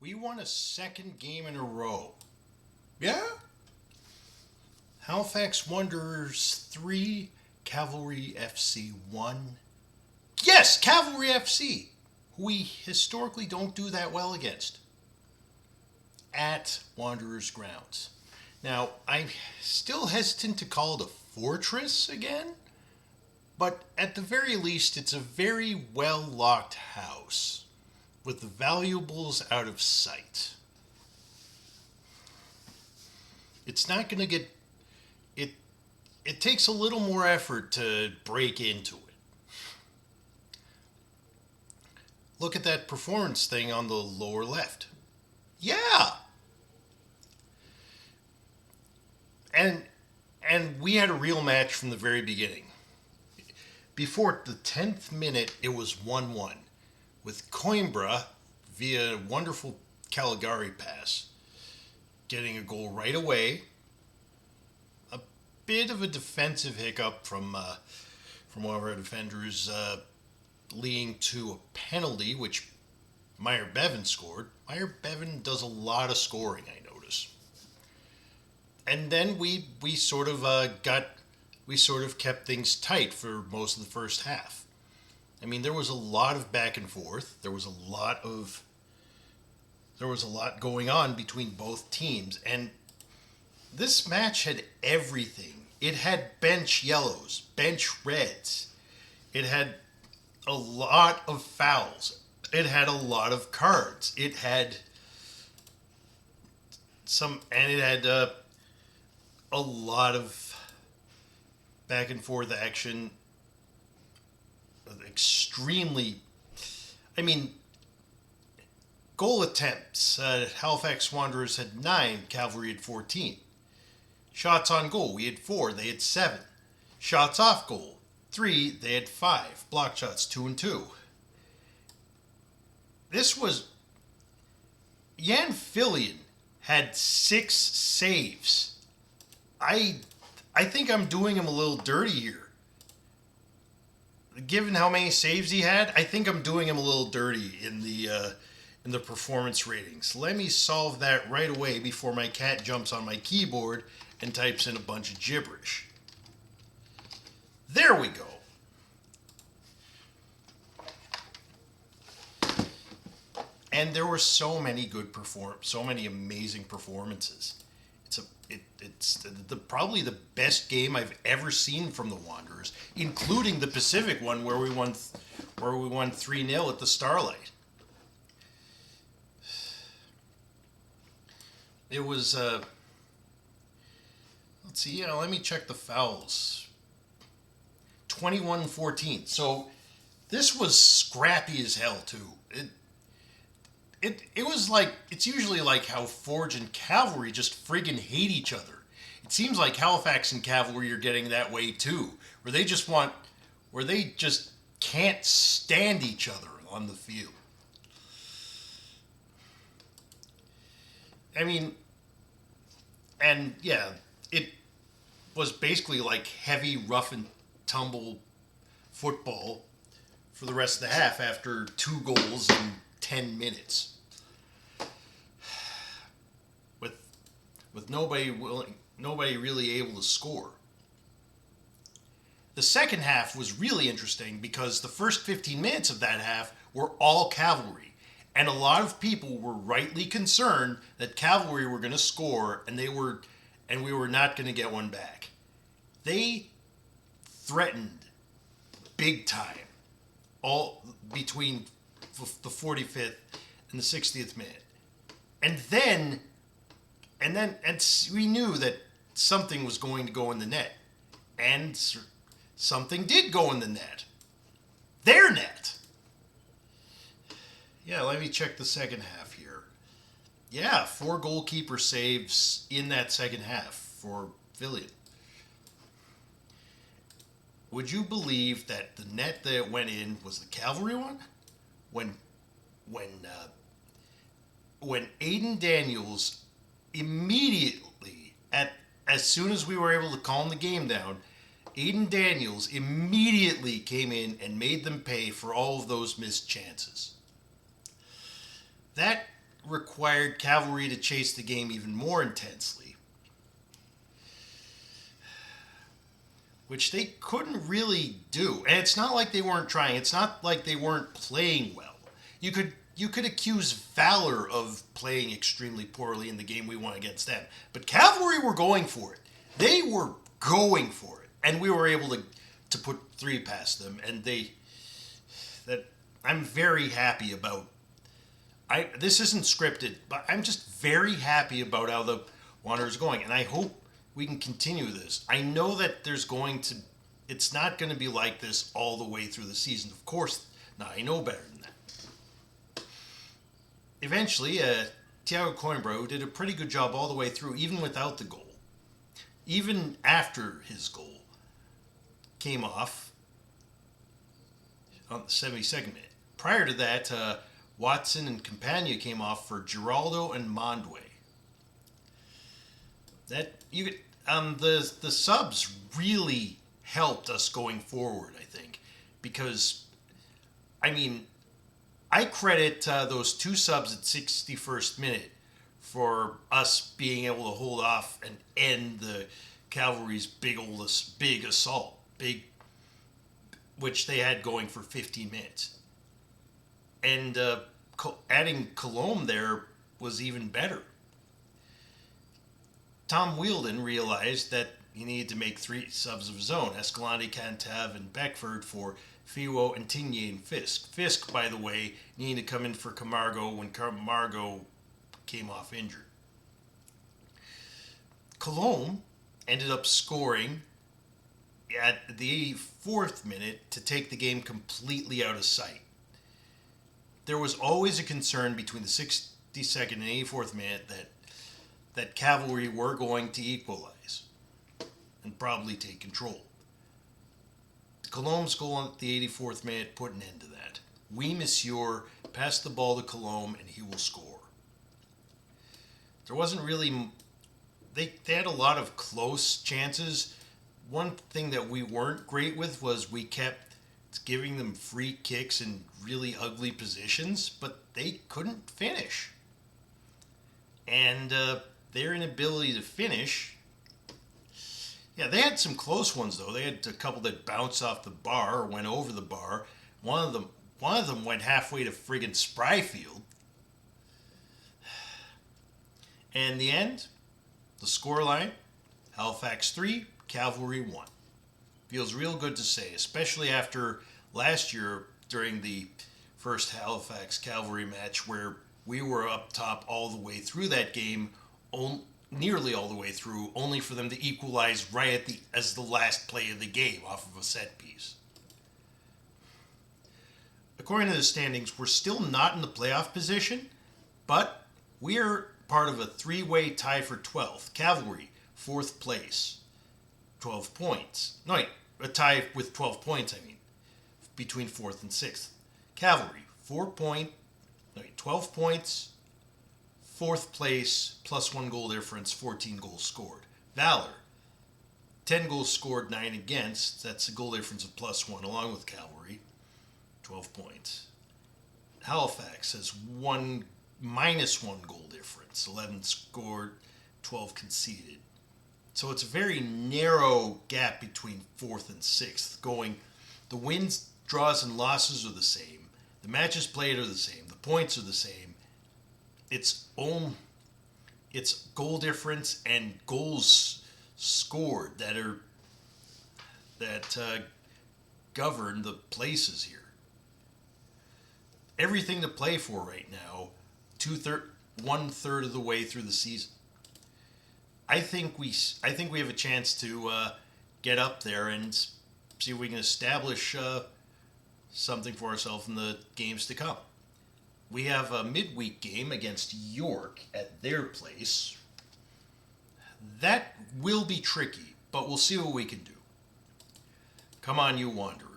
We won a second game in a row. Yeah? Halifax Wanderers 3, Cavalry FC 1. Yes, Cavalry FC, who we historically don't do that well against, at Wanderers grounds. Now, I'm still hesitant to call it a fortress again, but at the very least, it's a very well locked house with the valuables out of sight. It's not going to get it. It takes a little more effort to break into it. Look at that performance thing on the lower left. Yeah, and and we had a real match from the very beginning. Before the 10th minute, it was 1-1 with Coimbra via a wonderful Caligari pass getting a goal right away. A bit of a defensive hiccup from one of our defenders, leading to a penalty, which Meyer Bevan scored. Meyer Bevan does a lot of scoring, I notice. And then we sort of kept things tight for most of the first half. I mean, there was a lot of back and forth. There was a lot going on between both teams, and this match had everything. It had bench yellows, bench reds. It had a lot of fouls. It had a lot of cards. It had a lot of back and forth action. Extremely, I mean, goal attempts. Halifax Wanderers had 9, Cavalry had 14. Shots on goal, we had 4, they had 7. Shots off goal, 3, they had 5. Block shots, 2 and 2. This was Jan Fillion had 6 saves. I think I'm doing him a little dirty here. Given how many saves he had, I think I'm doing him a little dirty in the performance ratings. Let me solve that right away before my cat jumps on my keyboard and types in a bunch of gibberish. There we go. And there were so many so many amazing performances. It's probably the best game I've ever seen from the Wanderers, including the Pacific one where we won 3-0 at the Starlight. It was let's see, let me check the fouls. 21-14. So this was scrappy as hell too. It was like, it's usually like how Forge and Cavalry just friggin' hate each other. It seems like Halifax and Cavalry are getting that way too, where they just can't stand each other on the field. I mean, and yeah, it was basically like heavy rough and tumble football for the rest of the half after 2 goals in 10 minutes. With nobody really able to score. The second half was really interesting because the first 15 minutes of that half were all Cavalry. And a lot of people were rightly concerned that Cavalry were going to score and we were not going to get one back. They threatened big time all between the 45th and the 60th minute. And we knew that something was going to go in the net. And something did go in the net. Their net. Yeah, let me check the second half here. Yeah, 4 goalkeeper saves in that second half for Fillion. Would you believe that the net that went in was the Cavalry one? When Aiden Daniels immediately, as soon as we were able to calm the game down, Aiden Daniels immediately came in and made them pay for all of those missed chances. That required Cavalry to chase the game even more intensely, which they couldn't really do. And it's not like they weren't trying. It's not like they weren't playing well. You could accuse Valor of playing extremely poorly in the game we won against them. But Cavalry were going for it. They were going for it. And we were able to put 3 past them. And I'm very happy about. This isn't scripted, but I'm just very happy about how the Wanderers are going. And I hope we can continue this. I know that it's not going to be like this all the way through the season. Of course, now I know better than that. Eventually, Thiago Coimbra, who did a pretty good job all the way through, even without the goal, even after his goal, came off on the 72nd minute. Prior to that, Watson and Campagna came off for Giraldo and Mondway. The subs really helped us going forward, I think, because I credit those 2 subs at 61st minute for us being able to hold off and end the Cavalry's big assault, which they had going for 15 minutes. And adding Colombe there was even better. Tom Wheeldon realized that he needed to make 3 subs of his own: Escalante, Cantav, and Beckford for Fiwo, and Tignier, and Fisk. Fisk, by the way, needed to come in for Camargo when Camargo came off injured. Colombe ended up scoring at the 84th minute to take the game completely out of sight. There was always a concern between the 62nd and 84th minute that Cavalry were going to equalize and probably take control. Colombe's goal at the 84th minute put an end to that. Oui, monsieur, pass the ball to Colombe and he will score. There wasn't really... They had a lot of close chances. One thing that we weren't great with was we kept giving them free kicks in really ugly positions, but they couldn't finish. And their inability to finish... Yeah, they had some close ones, though. They had a couple that bounced off the bar or went over the bar. One of them went halfway to friggin' Spryfield. And in the end, the scoreline, Halifax 3, Cavalry 1. Feels real good to say, especially after last year during the first Halifax Cavalry match where we were up top all the way through that game, nearly all the way through, only for them to equalize right as the last play of the game off of a set piece. According to the standings, we're still not in the playoff position, but we're part of a 3-way tie for 12th. Cavalry, 4th place, 12 points. No, wait, a tie with 12 points, between 4th and 6th. Cavalry, 12 points, 4th place, plus 1 goal difference, 14 goals scored. Valor, 10 goals scored, 9 against. That's a goal difference of plus 1, along with Cavalry, 12 points. Halifax has minus 1 goal difference, 11 scored, 12 conceded. So it's a very narrow gap between 4th and 6th. The wins, draws, and losses are the same. The matches played are the same. The points are the same. It's goal difference and goals scored that govern the places here. Everything to play for right now, 1/3 of the way through the season. I think we have a chance to get up there and see if we can establish something for ourselves in the games to come. We have a midweek game against York at their place. That will be tricky, but we'll see what we can do. Come on, you Wanderers.